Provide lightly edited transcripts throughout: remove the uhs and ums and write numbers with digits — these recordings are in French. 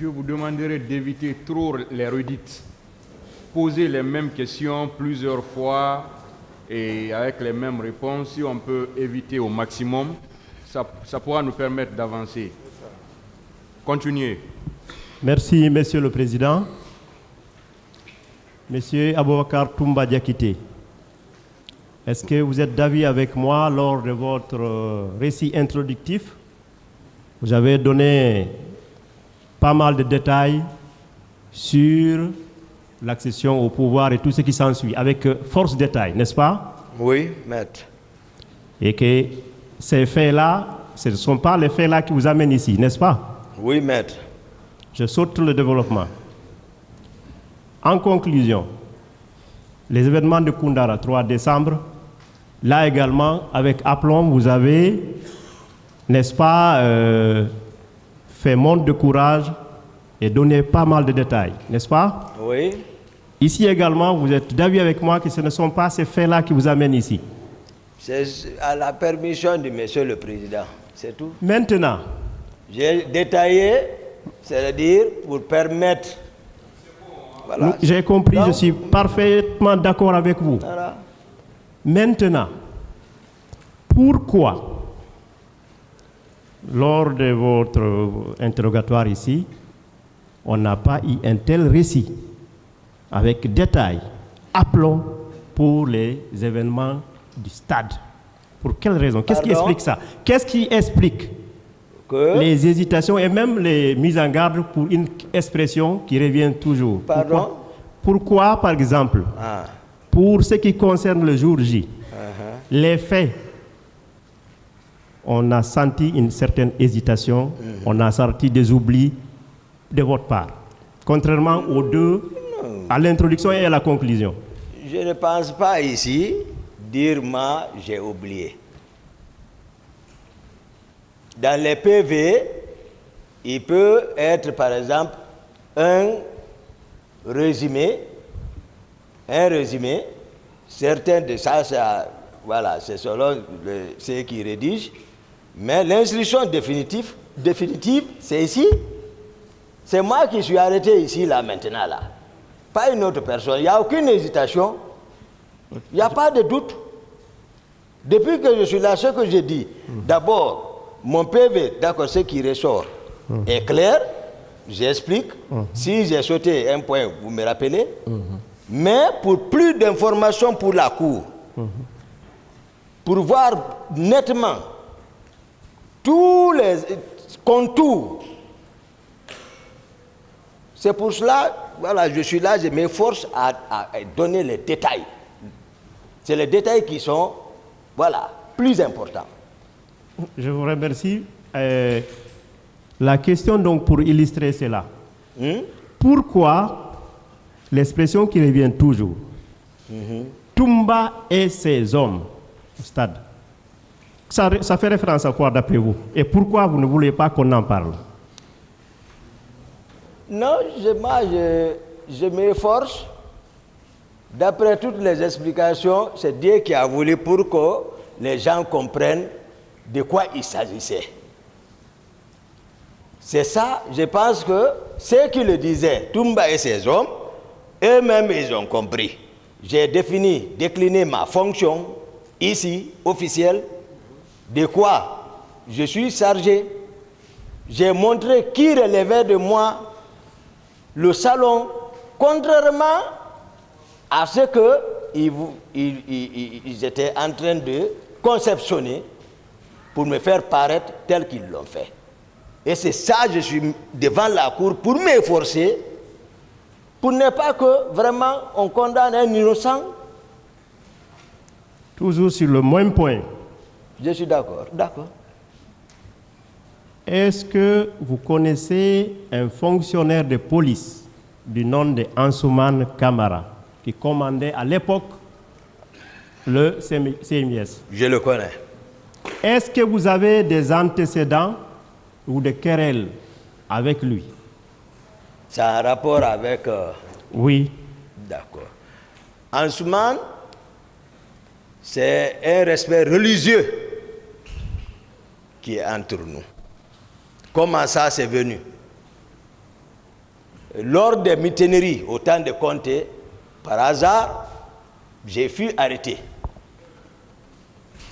je vous demanderai d'éviter trop les redites. Poser les mêmes questions plusieurs fois et avec les mêmes réponses, si on peut éviter au maximum, ça pourra nous permettre d'avancer. Continuez. Merci, Monsieur le Président. Monsieur Aboubakar Toumba Diakité, est-ce que vous êtes d'avis avec moi lors de votre récit introductif? Vous avez donné pas mal de détails sur l'accession au pouvoir et tout ce qui s'ensuit, avec force détail, n'est-ce pas? Oui, maître. Et que ces faits-là, ce ne sont pas les faits-là qui vous amènent ici, n'est-ce pas? Oui, maître. Je saute le développement. En conclusion, les événements de Koundara, 3 décembre, là également, avec aplomb, vous avez, n'est-ce pas, fait montre de courage et donné pas mal de détails, n'est-ce pas? Oui. Ici également, vous êtes d'avis avec moi que ce ne sont pas ces faits-là qui vous amènent ici. C'est à la permission de Monsieur le Président, c'est tout. Maintenant, j'ai détaillé, c'est-à-dire pour permettre... Voilà. J'ai compris, je suis parfaitement d'accord avec vous. Voilà. Maintenant, pourquoi, lors de votre interrogatoire ici, on n'a pas eu un tel récit avec détail, aplomb pour les événements du stade? Pour quelle raison? Qu'est-ce qui explique ça? Qu'est-ce qui explique les hésitations et même les mises en garde pour une expression qui revient toujours? Pardon? Pourquoi, par exemple, pour ce qui concerne le jour J, les faits, on a senti une certaine hésitation, on a senti des oublis de votre part, contrairement aux deux, à l'introduction et à la conclusion. Je ne pense pas ici dire moi j'ai oublié. Dans les PV, il peut être par exemple un résumé, certains de ça, voilà, c'est selon ceux qui rédigent, mais l'instruction définitive, c'est ici. C'est moi qui suis arrêté ici, là, maintenant, là. Pas une autre personne. Il n'y a aucune hésitation. Il n'y a pas de doute. Depuis que je suis là, ce que j'ai dit, d'abord, mon PV, d'accord, ce qui ressort est clair, j'explique. Si j'ai sauté un point, vous me rappelez. Mais pour plus d'informations pour la Cour, pour voir nettement tous les contours, c'est pour cela, voilà, je suis là, je m'efforce à donner les détails. C'est les détails qui sont, voilà, plus importants. Je vous remercie. La question donc pour illustrer cela. Pourquoi l'expression qui revient toujours, Toumba et ses hommes au stade, ça fait référence à quoi d'après vous? Et pourquoi vous ne voulez pas qu'on en parle? Non, je m'efforce. D'après toutes les explications, c'est Dieu qui a voulu pour que les gens comprennent de quoi il s'agissait. C'est ça, je pense que ceux qui le disaient, Toumba et ses hommes, eux-mêmes, ils ont compris. J'ai décliné ma fonction, ici, officielle, de quoi je suis chargé. J'ai montré qui relevait de moi le salon, contrairement à ce qu'ils étaient en train de conceptionner pour me faire paraître tel qu'ils l'ont fait. Et c'est ça, je suis devant la Cour pour m'efforcer, pour ne pas que vraiment on condamne un innocent. Toujours sur le même point. Je suis d'accord, d'accord. Est-ce que vous connaissez un fonctionnaire de police du nom de Ansouman Kamara, qui commandait à l'époque le CMIS? Je le connais. Est-ce que vous avez des antécédents ou des querelles avec lui? Ça a un rapport avec... Oui. D'accord. Ansouman, c'est un respect religieux qui est entre nous. Comment ça c'est venu? lors des mutineries au temps de Conté, par hasard, j'ai fui arrêté.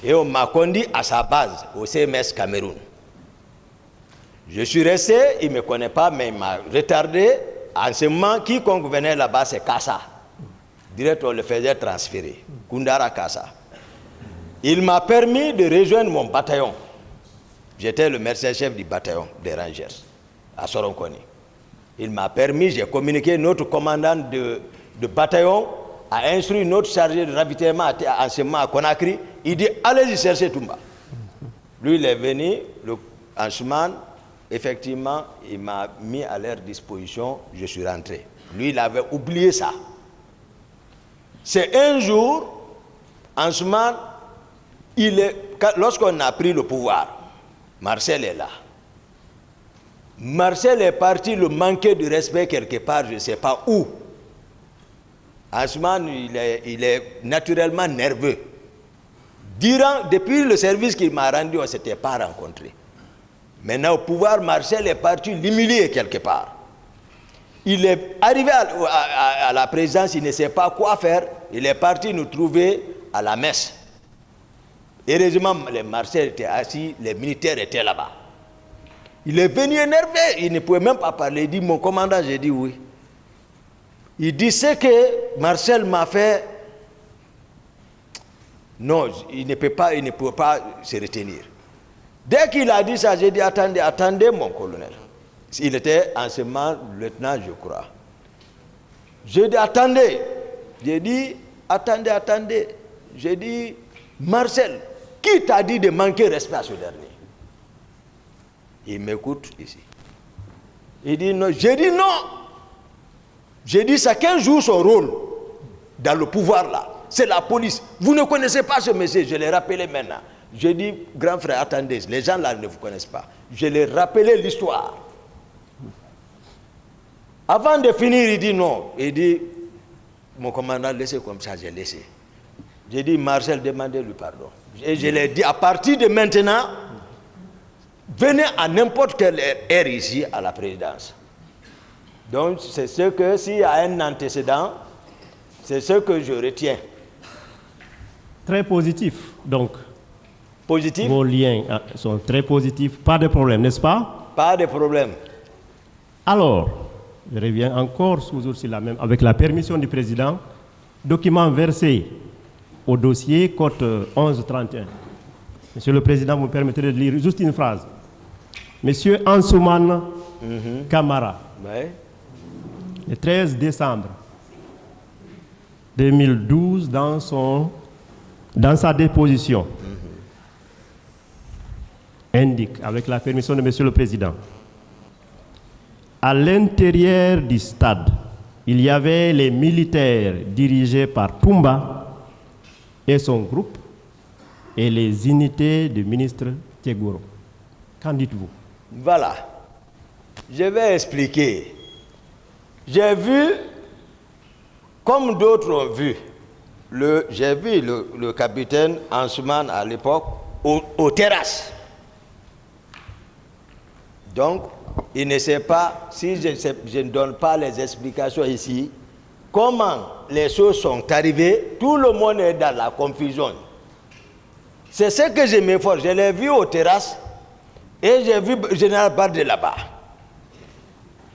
Et on m'a conduit à sa base, au CMS Cameroun. Je suis resté, il ne me connaît pas, mais il m'a retardé. En ce moment, quiconque venait là-bas, c'est Kassa. Direct, on le faisait transférer. Koundara Kassa. Il m'a permis de rejoindre mon bataillon. J'étais le médecin-chef du bataillon des Rangers, à Soronkoni. Il m'a permis, j'ai communiqué, notre commandant de bataillon a instruit notre chargé de ravitaillement en ce moment à Conakry. Il dit, allez-y chercher Toumba. Lui, il est venu, le Anchman, effectivement, il m'a mis à leur disposition, je suis rentré. Lui, il avait oublié ça. C'est un jour, Anchman, lorsqu'on a pris le pouvoir, Marcel est là. Marcel est parti le manquer de respect quelque part, je ne sais pas où. Anchman, il est naturellement nerveux. Depuis le service qu'il m'a rendu, on ne s'était pas rencontrés. Maintenant, au pouvoir, Marcel est parti l'humilier quelque part. Il est arrivé à la présidence, il ne sait pas quoi faire. Il est parti nous trouver à la messe. Heureusement, les Marcel étaient assis, les militaires étaient là-bas. Il est venu énervé, il ne pouvait même pas parler. Il dit, mon commandant, j'ai dit oui. Il dit, ce que Marcel m'a fait, non, il ne peut pas se retenir. Dès qu'il a dit ça, j'ai dit, attendez mon colonel. Il était en ce moment lieutenant, je crois. J'ai dit, attendez. J'ai dit, attendez. J'ai dit, Marcel, qui t'a dit de manquer respect à ce dernier? Il m'écoute ici. Il dit non. J'ai dit non. J'ai dit, chacun joue son rôle dans le pouvoir là. C'est la police. Vous ne connaissez pas ce monsieur, je l'ai rappelé maintenant. J'ai dit, grand frère, attendez, les gens là ne vous connaissent pas. Je l'ai rappelé l'histoire. Avant de finir, il dit non. Il dit, mon commandant, laissez comme ça, j'ai laissé. J'ai dit, Marcel, demandez-lui pardon. Et je l'ai dit, à partir de maintenant, venez à n'importe quelle heure ici à la présidence. Donc, c'est ce que, s'il y a un antécédent, c'est ce que je retiens. Très positif, donc. Positif? Vos liens sont très positifs, pas de problème, n'est-ce pas? Pas de problème. Alors, je reviens encore toujours sur la même, avec la permission du président, document versé au dossier Côte 1131. Monsieur le Président, vous me permettez de lire juste une phrase. Monsieur Ansoumane Camara, le 13 décembre 2012, dans sa déposition, indique, avec la permission de Monsieur le Président, à l'intérieur du stade, il y avait les militaires dirigés par Toumba et son groupe et les unités du ministre Tchegouro. Qu'en dites-vous? Voilà. Je vais expliquer. J'ai vu, comme d'autres ont vu, j'ai vu le capitaine Ansoumane à l'époque aux terrasses. Donc, il ne sait pas, si je ne donne pas les explications ici, comment les choses sont arrivées, tout le monde est dans la confusion. C'est ce que je m'efforce. Je l'ai vu aux terrasses et j'ai vu le général Bardé là-bas.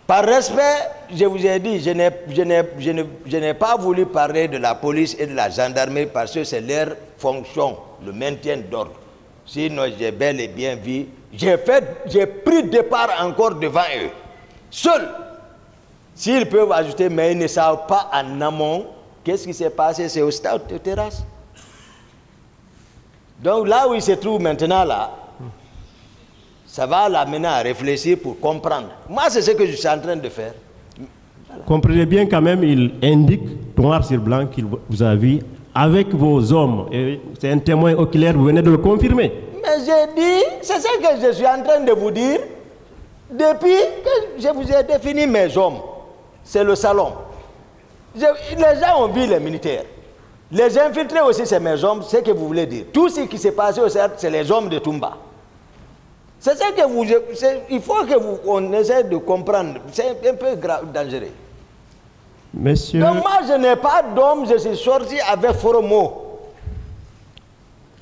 Par respect, je vous ai dit, je n'ai pas voulu parler de la police et de la gendarmerie parce que c'est leur fonction, le maintien d'ordre. Sinon, j'ai bel et bien vu. J'ai pris départ encore devant eux. Seuls, s'ils peuvent ajouter, mais ils ne savent pas en amont qu'est-ce qui s'est passé, c'est au stade de terrasse. Donc là où il se trouve maintenant, là, ça va l'amener à réfléchir pour comprendre. Moi, c'est ce que je suis en train de faire. Voilà. Comprenez bien quand même, il indique, noir sur blanc, qu'il vous a vu avec vos hommes. Et c'est un témoin oculaire, vous venez de le confirmer. Mais j'ai dit, c'est ce que je suis en train de vous dire, depuis que je vous ai défini mes hommes. C'est le salon. Les gens ont vu les militaires. Les infiltrés aussi, c'est mes hommes, c'est ce que vous voulez dire. Tout ce qui s'est passé au CERT, c'est les hommes de Toumba. C'est ça que vous... Il faut qu'on essaie de comprendre. C'est un peu dangereux. Monsieur... Donc moi, je n'ai pas d'homme, je suis sorti avec Foromo.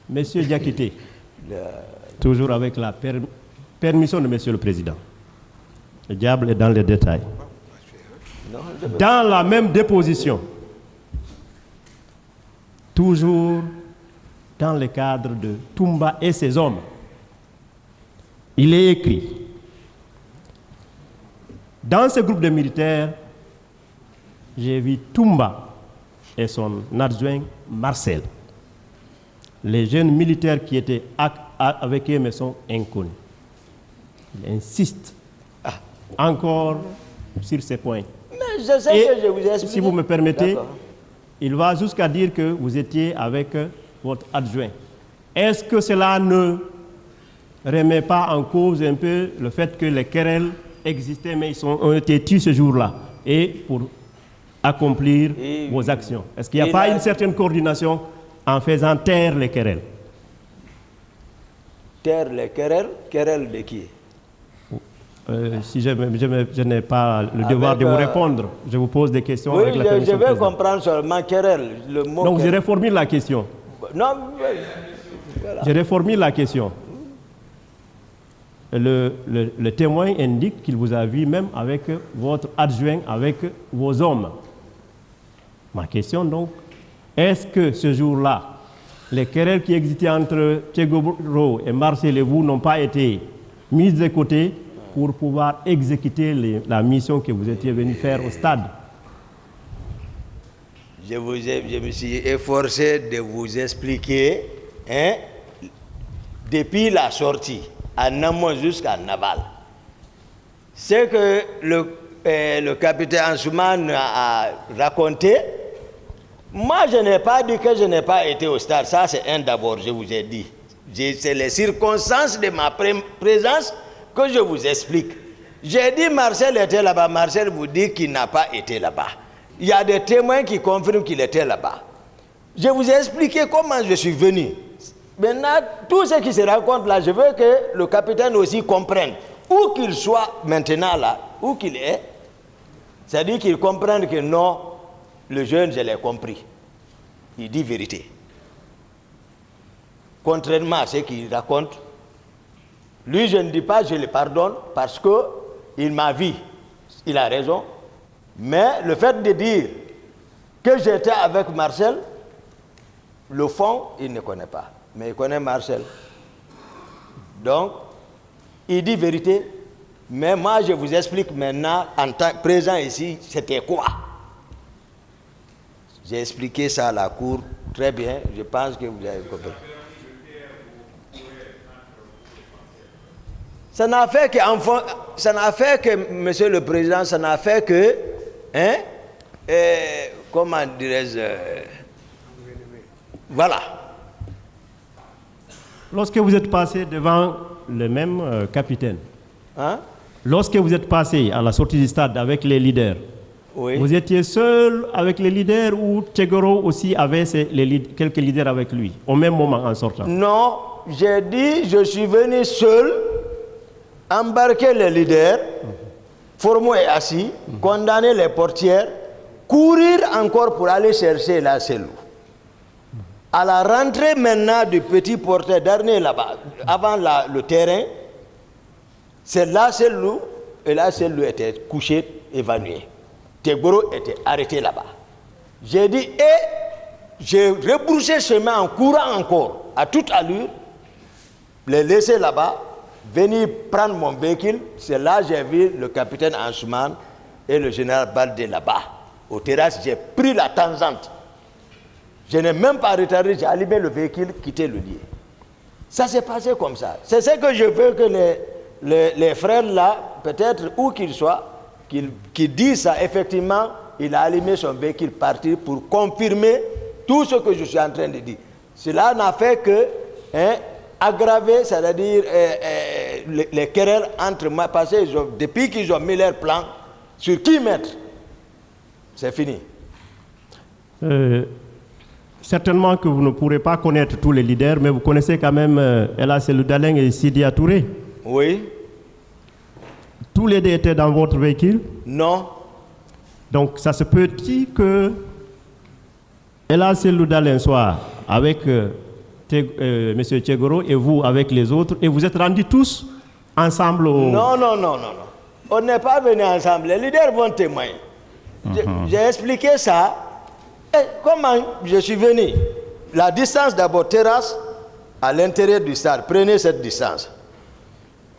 Monsieur Diakité, toujours avec la permission de Monsieur le Président. Le diable est dans les détails. Dans la même déposition, toujours dans le cadre de Toumba et ses hommes, il est écrit, dans ce groupe de militaires, j'ai vu Toumba et son adjoint Marcel. Les jeunes militaires qui étaient avec eux me sont inconnus. Il insiste encore sur ces points. Mais je sais que je vous ai expliqué. Si vous me permettez, il va jusqu'à dire que vous étiez avec votre adjoint. Est-ce que cela ne remet pas en cause un peu le fait que les querelles existaient, mais ils ont été tués ce jour-là, et pour accomplir vos actions? Est-ce qu'il n'y a pas une certaine coordination en faisant taire les querelles? Taire les querelles? Querelles de qui? Si je n'ai pas le devoir de vous répondre, je vous pose des questions. Oui, avec la je vais comprendre seulement querelle. Le mot donc, je reformule la question. Non, voilà. Je reformule la question. Le témoin indique qu'il vous a vu même avec votre adjoint, avec vos hommes. Ma question donc, est-ce que ce jour-là, les querelles qui existaient entre Tchegoro et Marcel et vous n'ont pas été mises de côté pour pouvoir exécuter la mission que vous étiez venu faire au stade? Je me suis efforcé de vous expliquer, hein, depuis la sortie, en amont jusqu'en aval. Ce que le capitaine Ansouman a raconté, moi je n'ai pas dit que je n'ai pas été au stade. Ça c'est un d'abord, je vous ai dit. C'est les circonstances de ma présence que je vous explique. J'ai dit Marcel était là-bas. Marcel vous dit qu'il n'a pas été là-bas. Il y a des témoins qui confirment qu'il était là-bas. Je vous ai expliqué comment je suis venu. Maintenant, tout ce qui se raconte là, je veux que le capitaine aussi comprenne. Où qu'il soit maintenant là, où qu'il est, c'est-à-dire qu'il comprenne que non, le jeune, je l'ai compris. Il dit vérité. Contrairement à ce qu'il raconte, lui, je ne dis pas, je le pardonne parce qu'il m'a vu. Il a raison. Mais le fait de dire que j'étais avec Marcel, le fond, il ne connaît pas. Mais il connaît Marcel. Donc, il dit vérité. Mais moi, je vous explique maintenant, en tant que présent ici, c'était quoi. J'ai expliqué ça à la cour très bien. Je pense que vous avez compris. Ça n'a fait que, Monsieur le Président, ça n'a fait que, hein, comment dirais-je, voilà. Lorsque vous êtes passé devant le même capitaine, Hein? lorsque vous êtes passé à la sortie du stade avec les leaders, Oui. vous étiez seul avec les leaders ou Tchegoro aussi avait quelques leaders avec lui, au même moment en sortant? Non, j'ai dit, je suis venu seul, embarquer les leaders, Formo est assis, condamner les portières, courir encore pour aller chercher la cellule. À la rentrée maintenant du petit porteur dernier là-bas, avant le terrain, c'est la cellule, et la cellule était couchée, évanouie. Tchegoro était arrêté là-bas. J'ai dit, et j'ai rebroussé chemin en courant encore, à toute allure, les laisser là-bas, venir prendre mon véhicule. C'est là que j'ai vu le capitaine Ansouman et le général Baldé là-bas. Au terrasse, j'ai pris la tangente. Je n'ai même pas retardé, j'ai allumé le véhicule, quitté le lieu. Ça s'est passé comme ça. C'est ce que je veux que les frères là, peut-être où qu'ils soient, qu'ils disent ça. Effectivement, il a allumé son véhicule, parti pour confirmer tout ce que je suis en train de dire. Cela n'a fait que aggraver, c'est-à-dire les querelles entre moi, parce que depuis qu'ils ont mis leur plan, sur qui mettre, c'est fini. Certainement que vous ne pourrez pas connaître tous les leaders, mais vous connaissez quand même Ella Seludaleng et Sidi Touré. Oui. Tous les deux étaient dans votre véhicule? Non. Donc, ça se peut-il que Ella Selouda un soir avec M. Tchegoro et vous avec les autres, et vous êtes rendus tous ensemble au... Non. On n'est pas venus ensemble. Les leaders vont témoigner. J'ai expliqué ça. Et comment je suis venu? La distance d'abord, terrasse à l'intérieur du stade. Prenez cette distance.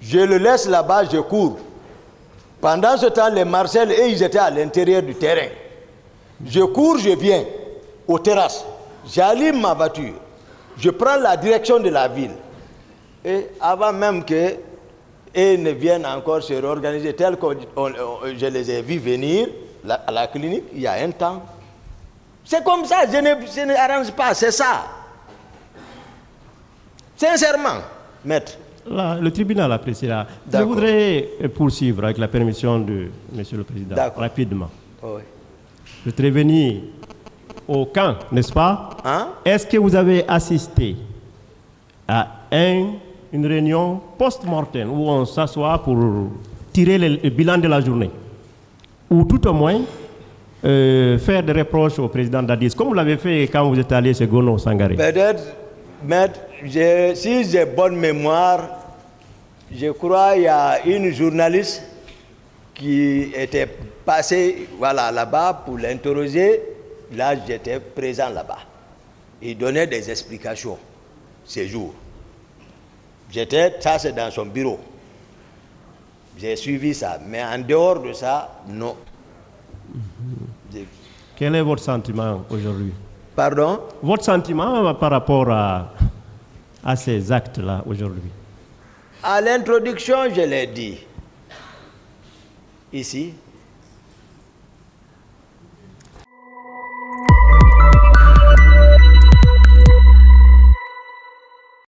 Je le laisse là-bas, je cours. Pendant ce temps, les Marcel, et ils étaient à l'intérieur du terrain. Je cours, je viens aux terrasses. J'allume ma voiture. Je prends la direction de la ville. Et avant même que et ne viennent encore se réorganiser tel que je les ai vus venir à la clinique il y a un temps. C'est comme ça, je ne arrange pas, c'est ça. Sincèrement, maître. Là, le tribunal appréciera. Je voudrais poursuivre avec la permission de M. le Président, rapidement. Oui. Je voudrais venir au camp, n'est-ce pas? Hein? Est-ce que vous avez assisté à une réunion post-mortem où on s'assoit pour tirer le bilan de la journée? Ou tout au moins faire des reproches au président Dadis, comme vous l'avez fait quand vous êtes allé chez Gono Sangaré? Peut-être, maître, si j'ai bonne mémoire, je crois qu'il y a une journaliste qui était passée là-bas pour l'interroger. Là, j'étais présent là-bas. Il donnait des explications ces jours. Ça c'est dans son bureau. J'ai suivi ça. Mais en dehors de ça, non. Quel est votre sentiment aujourd'hui? Pardon? Votre sentiment par rapport à ces actes-là aujourd'hui? À l'introduction, je l'ai dit. Ici,